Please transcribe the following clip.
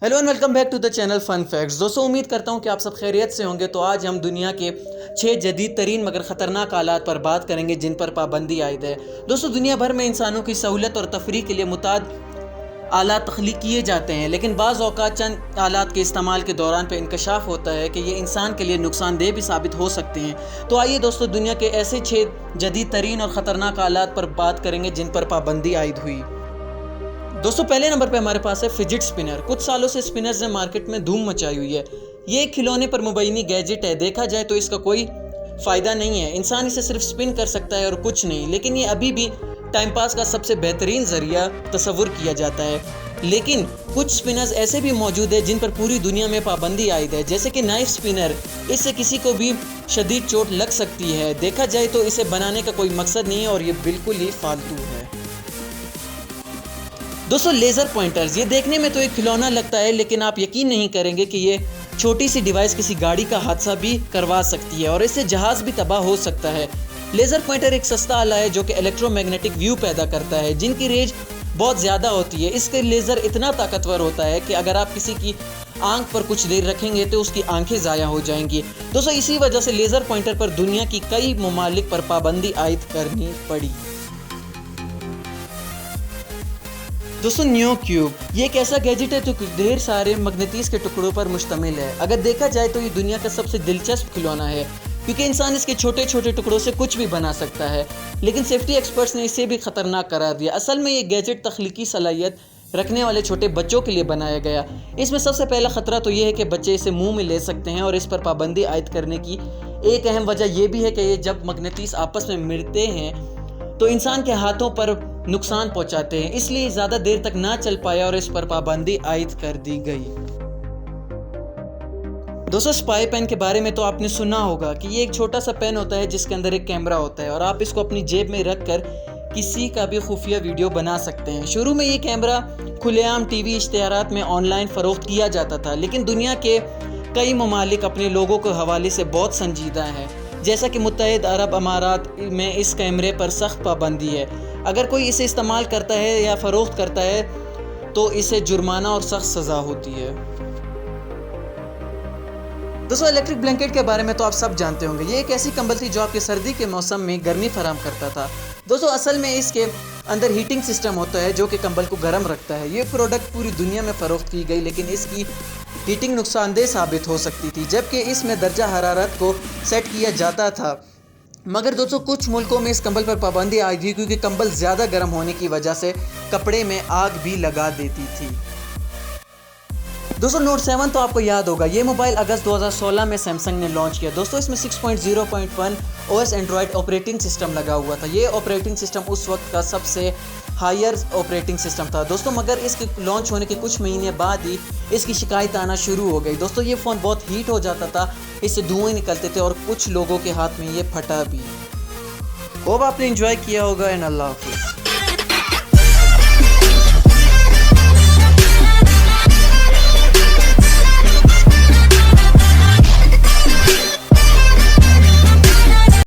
Hello and welcome back to the channel fun facts. दोस्तों उम्मीद करता हूं कि आप सब खैरियत से होंगे। तो आज हम दुनिया के 6 जदीद तरीन मगर ख़तरनाक आलात पर बात करेंगे जिन पर पाबंदी आयद है। दोस्तों दुनिया भर में इंसानों की सहूलत और तफरीह के लिए मुताद आलात तख्लीक किए जाते हैं, लेकिन बाज़ औक़ात चंद आलात के इस्तेमाल के दौरान पे इंकशाफ होता है कि ये इंसान के लिए नुकसानदेह भी साबित हो सकते हैं। तो आइए दोस्तों दुनिया के ऐसे 6 जदीद तरीन और ख़तरनाक आलात पर बात करेंगे जिन पर पाबंदी आयद हुई। दोस्तों पहले नंबर पे हमारे पास है फिजिट स्पिनर। कुछ सालों से स्पिनर्स ने मार्केट में धूम मचाई हुई है। ये एक खिलौने पर मुबैनी गैजेट है। देखा जाए तो इसका कोई फ़ायदा नहीं है, इंसान इसे सिर्फ स्पिन कर सकता है और कुछ नहीं, लेकिन ये अभी भी टाइम पास का सबसे बेहतरीन ज़रिया तस्वुर किया जाता है। लेकिन कुछ स्पिनर्स ऐसे भी मौजूद है जिन पर पूरी दुनिया में पाबंदी आयद है, जैसे कि नाइफ स्पिनर। इससे किसी को भी शदीद चोट लग सकती है। देखा जाए तो इसे बनाने का कोई मकसद नहीं है और ये बिल्कुल ही फालतू है। दोस्तों लेज़र पॉइंटर्स, ये देखने में तो एक खिलौना लगता है, लेकिन आप यकीन नहीं करेंगे कि ये छोटी सी डिवाइस किसी गाड़ी का हादसा भी करवा सकती है और इससे जहाज़ भी तबाह हो सकता है। लेज़र पॉइंटर एक सस्ता आला है जो कि इलेक्ट्रोमैग्नेटिक व्यू पैदा करता है, जिनकी रेंज बहुत ज़्यादा होती है। इसके लेज़र इतना ताकतवर होता है कि अगर आप किसी की आंख पर कुछ देर रखेंगे तो उसकी आंखें ज़ाया हो जाएंगी। दोस्तों इसी वजह से लेज़र पॉइंटर पर दुनिया की कई ममालिक पर पाबंदी आयद करनी पड़ी। दोस्तों न्यो क्यूब, ये एक ऐसा गैजेट है जो ढेर सारे मगनेतीस के टुकड़ों पर मुश्तमिल है। अगर देखा जाए तो ये दुनिया का सबसे दिलचस्प खिलौना है, क्योंकि इंसान इसके छोटे छोटे टुकड़ों से कुछ भी बना सकता है, लेकिन सेफ्टी एक्सपर्ट्स ने इसे भी ख़तरनाक करार दिया। असल में ये गैजेट तख्लीकी सलाहियत रखने वाले छोटे बच्चों के लिए बनाया गया। इसमें सबसे पहला ख़तरा तो ये है कि बच्चे इसे मुंह में ले सकते हैं, और इस पर पाबंदी आयद करने की एक अहम वजह यह भी है कि ये जब मगनेतीस आपस में मिलते हैं तो इंसान के हाथों पर नुकसान पहुंचाते हैं, इसलिए ज़्यादा देर तक ना चल पाया और इस पर पाबंदी आयद कर दी गई। दोस्तों स्पाई पेन के बारे में तो आपने सुना होगा कि ये एक छोटा सा पेन होता है जिसके अंदर एक कैमरा होता है और आप इसको अपनी जेब में रख कर किसी का भी खुफिया वीडियो बना सकते हैं। शुरू में ये कैमरा खुलेआम टीवी इश्तिहारात में ऑनलाइन फ़रोख्त किया जाता था, लेकिन दुनिया के कई ममालिक अपने लोगों के हवाले से बहुत संजीदा हैं। जैसा कि मुत्तहिद अरब अमारात में इस कैमरे पर सख्त पाबंदी है। अगर कोई इसे इस्तेमाल करता है या फ़रोख्त करता है तो इसे जुर्माना और सख्त सज़ा होती है। दोस्तों इलेक्ट्रिक ब्लैंकेट के बारे में तो आप सब जानते होंगे। ये एक ऐसी कंबल थी जो आपके सर्दी के मौसम में गर्मी फराहम करता था। दोस्तों असल में इसके अंदर हीटिंग सिस्टम होता है जो कि कंबल को गर्म रखता है। ये प्रोडक्ट पूरी दुनिया में फ़रोख्त की गई, लेकिन इसकी हीटिंग नुकसानदेह साबित हो सकती थी, जबकि इसमें दर्जा हरारत को सेट किया जाता था। मगर दोस्तों कुछ मुल्कों में इस कंबल पर पाबंदी आई थी, क्योंकि कंबल ज़्यादा गर्म होने की वजह से कपड़े में आग भी लगा देती थी। दोस्तों नोट 7 तो आपको याद होगा। ये मोबाइल अगस्त 2016 में सैमसंग ने लॉन्च किया। दोस्तों इसमें 6.0.1 OS एंड्रॉयड ऑपरेटिंग सिस्टम लगा हुआ था। ये ऑपरेटिंग सिस्टम उस वक्त का सबसे हायर ऑपरेटिंग सिस्टम था दोस्तों, मगर इसके लॉन्च होने के कुछ महीने बाद ही इसकी शिकायत आना शुरू हो गई। दोस्तों ये फ़ोन बहुत हीट हो जाता था, इससे धुएँ निकलते थे और कुछ लोगों के हाथ में ये फटा भी। होप आपने एंजॉय किया होगा एंड अल्लाह हाफिज़।